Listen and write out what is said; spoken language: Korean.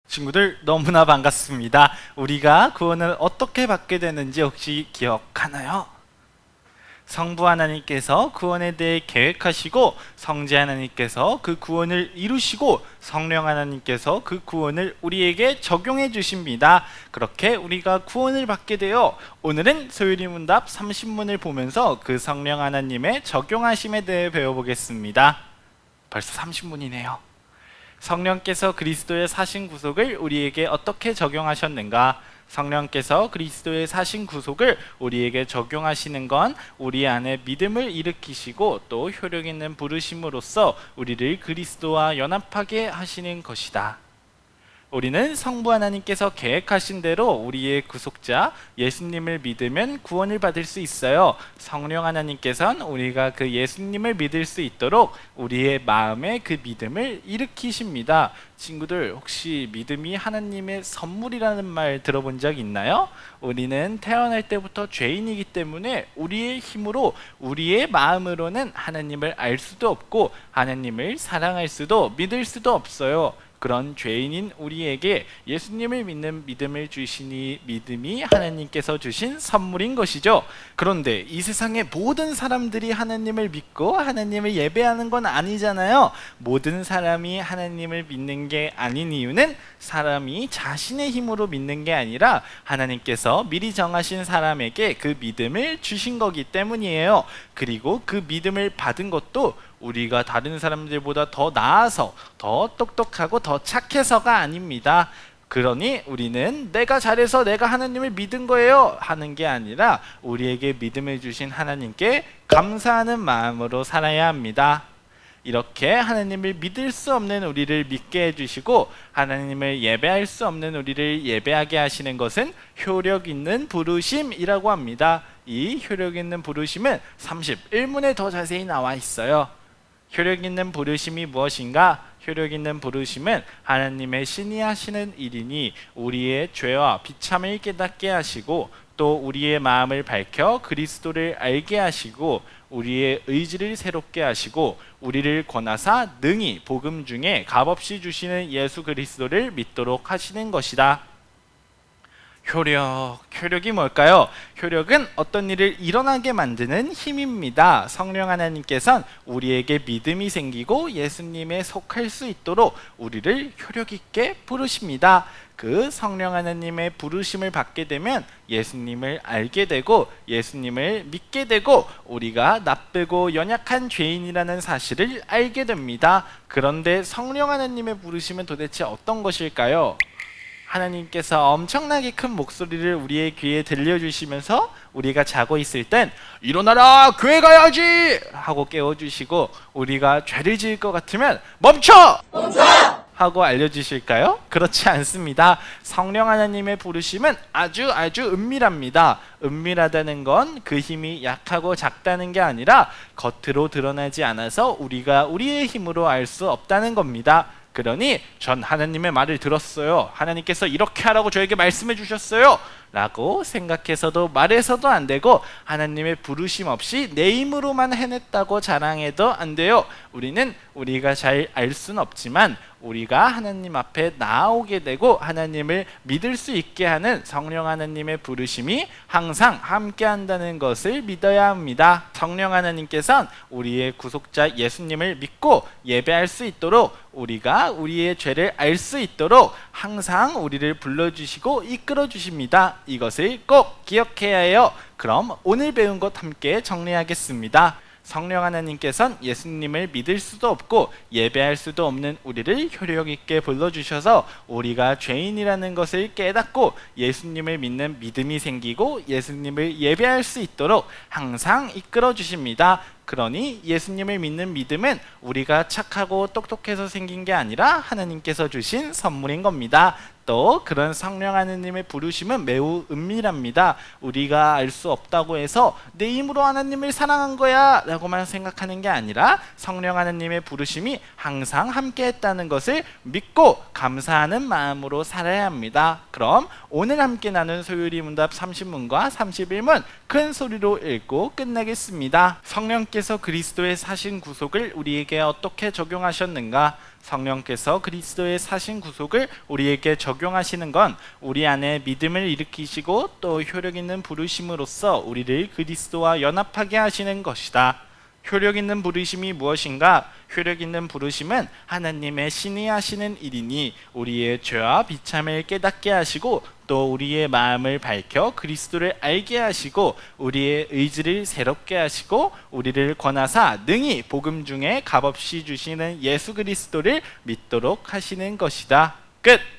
친구들 너무나 반갑습니다. 우리가 구원을 어떻게 받게 되는지 혹시 기억하나요? 성부 하나님께서 구원에 대해 계획하시고 성자 하나님께서 그 구원을 이루시고 성령 하나님께서 그 구원을 우리에게 적용해 주십니다. 그렇게 우리가 구원을 받게 되어 오늘은 소율이문답 30문을 보면서 그 성령 하나님의 적용하심에 대해 배워보겠습니다. 벌써 30문이네요. 성령께서 그리스도의 사신 구속을 우리에게 어떻게 적용하셨는가? 성령께서 그리스도의 사신 구속을 우리에게 적용하시는 건 우리 안에 믿음을 일으키시고 또 효력 있는 부르심으로써 우리를 그리스도와 연합하게 하시는 것이다. 우리는 성부 하나님께서 계획하신 대로 우리의 구속자 예수님을 믿으면 구원을 받을 수 있어요. 성령 하나님께서는 우리가 그 예수님을 믿을 수 있도록 우리의 마음에 그 믿음을 일으키십니다. 친구들, 혹시 믿음이 하나님의 선물이라는 말 들어본 적 있나요? 우리는 태어날 때부터 죄인이기 때문에 우리의 힘으로 우리의 마음으로는 하나님을 알 수도 없고 하나님을 사랑할 수도 믿을 수도 없어요. 그런 죄인인 우리에게 예수님을 믿는 믿음을 주시니 믿음이 하나님께서 주신 선물인 것이죠. 그런데 이 세상의 모든 사람들이 하나님을 믿고 하나님을 예배하는 건 아니잖아요. 모든 사람이 하나님을 믿는 게 아닌 이유는 사람이 자신의 힘으로 믿는 게 아니라 하나님께서 미리 정하신 사람에게 그 믿음을 주신 거기 때문이에요. 그리고 그 믿음을 받은 것도 우리가 다른 사람들보다 더 나아서 더 똑똑하고 더 착해서가 아닙니다. 그러니 우리는 내가 잘해서 내가 하나님을 믿은 거예요 하는 게 아니라 우리에게 믿음을 주신 하나님께 감사하는 마음으로 살아야 합니다. 이렇게 하나님을 믿을 수 없는 우리를 믿게 해주시고 하나님을 예배할 수 없는 우리를 예배하게 하시는 것은 효력 있는 부르심이라고 합니다. 이 효력 있는 부르심은 31문에 더 자세히 나와 있어요. 효력 있는 부르심이 무엇인가? 효력 있는 부르심은 하나님의 신이 하시는 일이니 우리의 죄와 비참을 깨닫게 하시고 또 우리의 마음을 밝혀 그리스도를 알게 하시고 우리의 의지를 새롭게 하시고 우리를 권하사 능히 복음 중에 값없이 주시는 예수 그리스도를 믿도록 하시는 것이다. 효력이 뭘까요? 효력은 어떤 일을 일어나게 만드는 힘입니다. 성령 하나님께서는 우리에게 믿음이 생기고 예수님에 속할 수 있도록 우리를 효력 있게 부르십니다. 그 성령 하나님의 부르심을 받게 되면 예수님을 알게 되고 예수님을 믿게 되고 우리가 나쁘고 연약한 죄인이라는 사실을 알게 됩니다. 그런데 성령 하나님의 부르심은 도대체 어떤 것일까요? 하나님께서 엄청나게 큰 목소리를 우리의 귀에 들려주시면서 우리가 자고 있을 땐 일어나라 교회 가야지 하고 깨워주시고 우리가 죄를 지을 것 같으면 멈춰! 하고 알려주실까요? 그렇지 않습니다. 성령 하나님의 부르심은 아주 은밀합니다. 은밀하다는 건 그 힘이 약하고 작다는 게 아니라 겉으로 드러나지 않아서 우리가 우리의 힘으로 알 수 없다는 겁니다. 그러니 전 하나님의 말을 들었어요. 하나님께서 이렇게 하라고 저에게 말씀해 주셨어요. 라고 생각해서도 말해서도 안 되고 하나님의 부르심 없이 내 힘으로만 해냈다고 자랑해도 안 돼요. 우리는 우리가 잘 알 수는 없지만 우리가 하나님 앞에 나오게 되고 하나님을 믿을 수 있게 하는 성령 하나님의 부르심이 항상 함께 한다는 것을 믿어야 합니다. 성령 하나님께서는 우리의 구속자 예수님을 믿고 예배할 수 있도록 우리가 우리의 죄를 알 수 있도록 항상 우리를 불러주시고 이끌어주십니다. 이것을 꼭 기억해야 해요. 그럼 오늘 배운 것 함께 정리하겠습니다. 성령 하나님께서는 예수님을 믿을 수도 없고 예배할 수도 없는 우리를 효력 있게 불러주셔서 우리가 죄인이라는 것을 깨닫고 예수님을 믿는 믿음이 생기고 예수님을 예배할 수 있도록 항상 이끌어 주십니다. 그러니 예수님을 믿는 믿음은 우리가 착하고 똑똑해서 생긴 게 아니라 하나님께서 주신 선물인 겁니다. 또 그런 성령 하나님의 부르심은 매우 은밀합니다. 우리가 알 수 없다고 해서 내 힘으로 하나님을 사랑한 거야 라고만 생각하는 게 아니라 성령 하나님의 부르심이 항상 함께 했다는 것을 믿고 감사하는 마음으로 살아야 합니다. 그럼 오늘 함께 나눈 소율이 문답 30문과 31문 큰 소리로 읽고 끝내겠습니다. 성령께서 그리스도의 사신 구속을 우리에게 어떻게 적용하셨는가? 성령께서 그리스도의 사신 구속을 우리에게 적용하시는 건 우리 안에 믿음을 일으키시고 또 효력 있는 부르심으로써 우리를 그리스도와 연합하게 하시는 것이다. 효력 있는 부르심이 무엇인가? 효력 있는 부르심은 하나님의 신이 하시는 일이니 우리의 죄와 비참을 깨닫게 하시고 또 우리의 마음을 밝혀 그리스도를 알게 하시고 우리의 의지를 새롭게 하시고 우리를 권하사 능히 복음 중에 값없이 주시는 예수 그리스도를 믿도록 하시는 것이다. 끝!